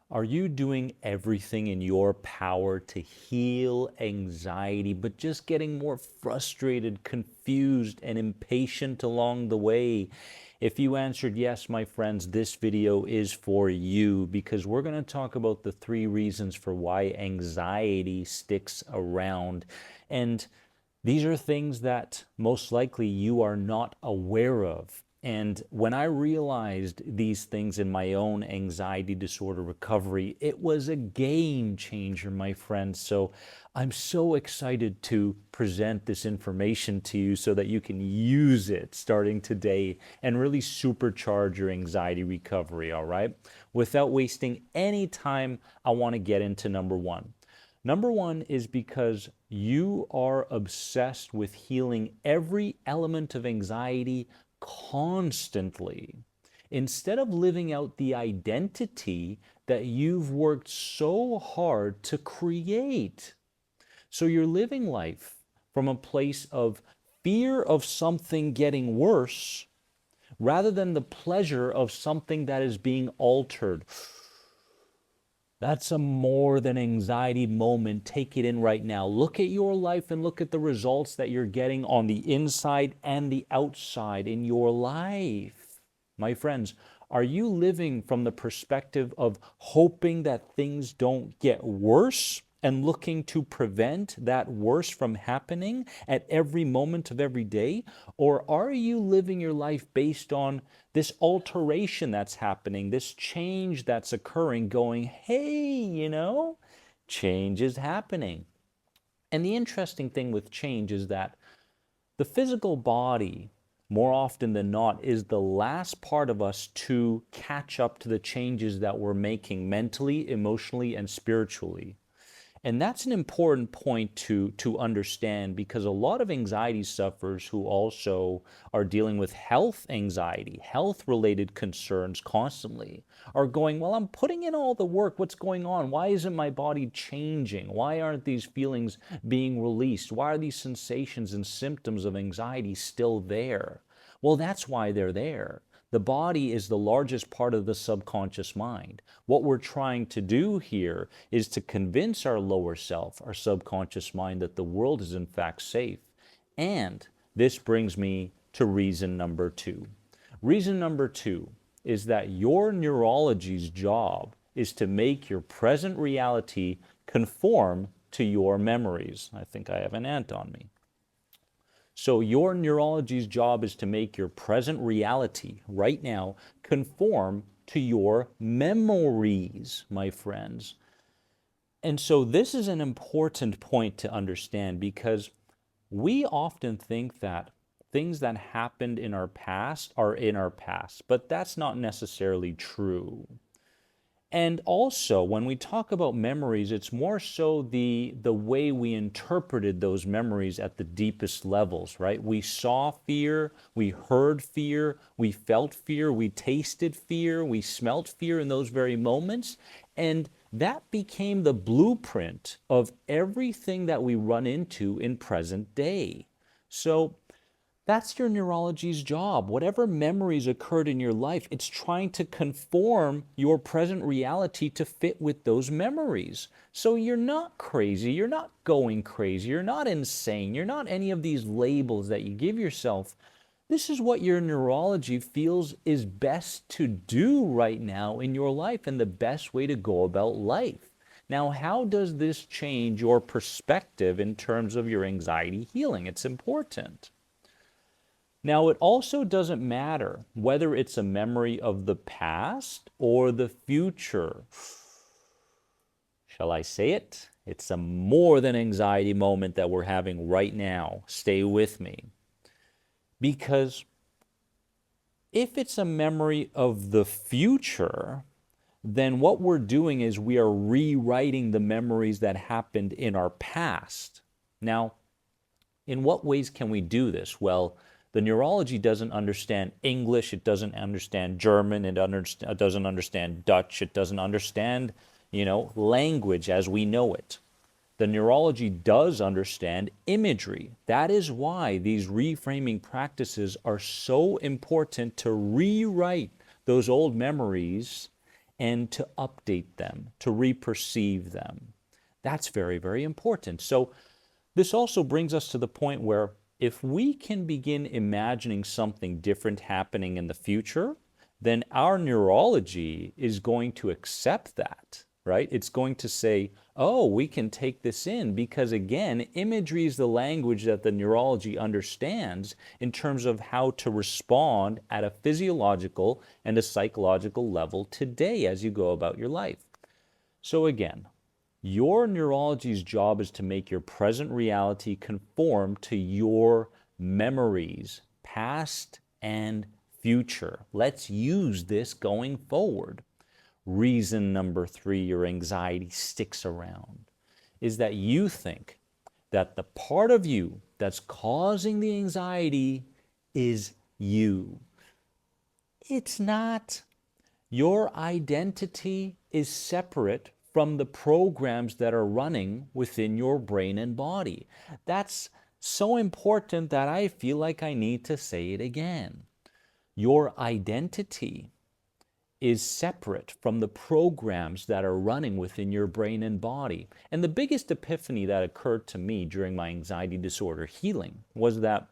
Are you doing everything in your power to heal anxiety, but just getting more frustrated, confused, and impatient along the way? If you answered yes, my friends, this video is for you because we're going to talk about the 3 reasons for why anxiety sticks around. And these are things that most likely you are not aware of. And when I realized these things in my own anxiety disorder recovery, it was a game changer, my friends. So I'm so excited to present this information to you so that you can use it starting today and really supercharge your anxiety recovery, all right? Without wasting any time, I want to get into number 1. Number 1 is because you are obsessed with healing every element of anxiety constantly, instead of living out the identity that you've worked so hard to create. So you're living life from a place of fear of something getting worse rather than the pleasure of something that is being altered. That's a more than anxiety moment. Take it in right now. Look at your life and look at the results that you're getting on the inside and the outside in your life. My friends, are you living from the perspective of hoping that things don't get worse and looking to prevent that worse from happening at every moment of every day? Or are you living your life based on this alteration that's happening, this change that's occurring, going, hey, change is happening? And the interesting thing with change is that the physical body, more often than not, is the last part of us to catch up to the changes that we're making mentally, emotionally, and spiritually. And that's an important point to understand, because a lot of anxiety sufferers who also are dealing with health anxiety, health related concerns constantly, are going, well, I'm putting in all the work. What's going on? Why isn't my body changing? Why aren't these feelings being released? Why are these sensations and symptoms of anxiety still there? Well, that's why they're there. The body is the largest part of the subconscious mind. What we're trying to do here is to convince our lower self, our subconscious mind, that the world is in fact safe. And this brings me to reason number 2. Reason number 2 is that your neurology's job is to make your present reality conform to your memories. I think I have an ant on me. So your neurology's job is to make your present reality right now conform to your memories, my friends. And so this is an important point to understand, because we often think that things that happened in our past are in our past, but that's not necessarily true. And also, when we talk about memories, it's more so the way we interpreted those memories at the deepest levels, right? We saw fear, we heard fear, we felt fear, we tasted fear, we smelt fear in those very moments. And that became the blueprint of everything that we run into in present day. So that's your neurology's job. Whatever memories occurred in your life, it's trying to conform your present reality to fit with those memories. So you're not crazy, you're not going crazy, you're not insane, you're not any of these labels that you give yourself. This is what your neurology feels is best to do right now in your life and the best way to go about life. Now, how does this change your perspective in terms of your anxiety healing? It's important. Now, it also doesn't matter whether it's a memory of the past or the future. Shall I say it? It's a more than anxiety moment that we're having right now. Stay with me. Because if it's a memory of the future, then what we're doing is we are rewriting the memories that happened in our past. Now, in what ways can we do this? Well, the neurology doesn't understand English, it doesn't understand German, it doesn't understand Dutch, it doesn't understand, language as we know it. The neurology does understand imagery. That is why these reframing practices are so important, to rewrite those old memories and to update them, to reperceive them. That's very, very important. So this also brings us to the point where if we can begin imagining something different happening in the future, then our neurology is going to accept that, right? It's going to say, oh, we can take this in because, again, imagery is the language that the neurology understands in terms of how to respond at a physiological and a psychological level today as you go about your life. So again, your neurology's job is to make your present reality conform to your memories, past and future. Let's use this going forward. Reason number 3 your anxiety sticks around is that you think that the part of you that's causing the anxiety is you. It's not. Your identity is separate from the programs that are running within your brain and body. That's so important that I feel like I need to say it again. Your identity is separate from the programs that are running within your brain and body. And the biggest epiphany that occurred to me during my anxiety disorder healing was that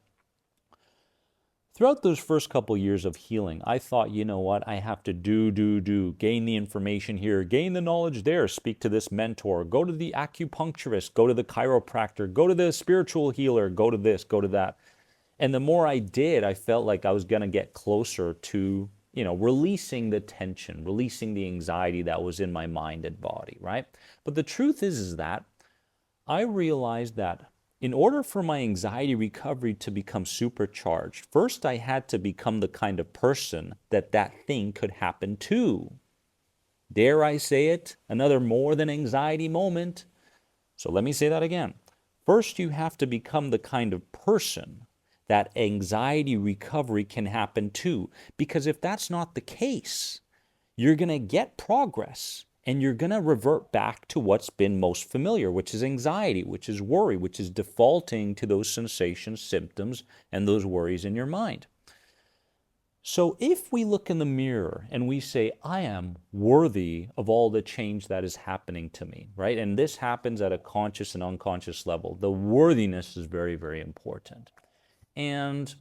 throughout those first couple years of healing, I thought, you know what, I have to gain the information here, gain the knowledge there, speak to this mentor, go to the acupuncturist, go to the chiropractor, go to the spiritual healer, go to this, go to that. And the more I did, I felt like I was going to get closer to, releasing the tension, releasing the anxiety that was in my mind and body, right? But the truth is that I realized that in order for my anxiety recovery to become supercharged, first I had to become the kind of person that thing could happen to. Dare I say it? Another more than anxiety moment. So let me say that again. First, you have to become the kind of person that anxiety recovery can happen to. Because if that's not the case, you're going to get progress and you're going to revert back to what's been most familiar, which is anxiety, which is worry, which is defaulting to those sensations, symptoms, and those worries in your mind. So if we look in the mirror and we say, I am worthy of all the change that is happening to me, right? And this happens at a conscious and unconscious level. The worthiness is very, very important. And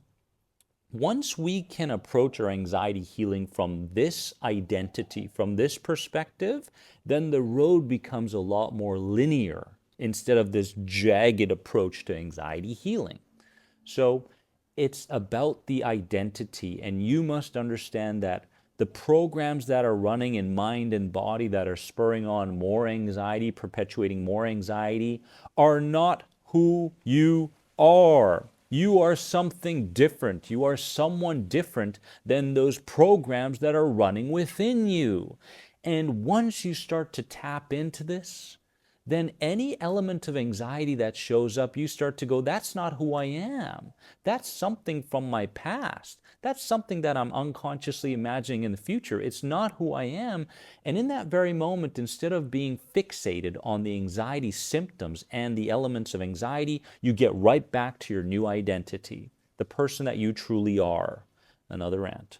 once we can approach our anxiety healing from this identity, from this perspective, then the road becomes a lot more linear instead of this jagged approach to anxiety healing. So it's about the identity, and you must understand that the programs that are running in mind and body that are spurring on more anxiety, perpetuating more anxiety, are not who you are. You are something different. You are someone different than those programs that are running within you. And once you start to tap into this, then any element of anxiety that shows up, you start to go, that's not who I am. That's something from my past. That's something that I'm unconsciously imagining in the future. It's not who I am. And in that very moment, instead of being fixated on the anxiety symptoms and the elements of anxiety, you get right back to your new identity, the person that you truly are. Another rant.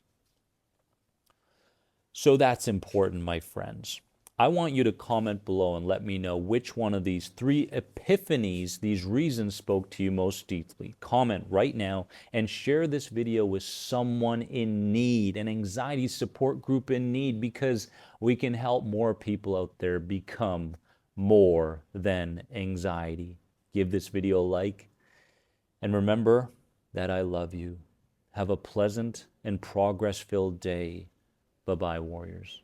So that's important, my friends. I want you to comment below and let me know which one of these 3 epiphanies, these reasons spoke to you most deeply. Comment right now and share this video with someone in need, an anxiety support group in need, because we can help more people out there become more than anxiety. Give this video a like, and remember that I love you. Have a pleasant and progress-filled day. Bye-bye, warriors.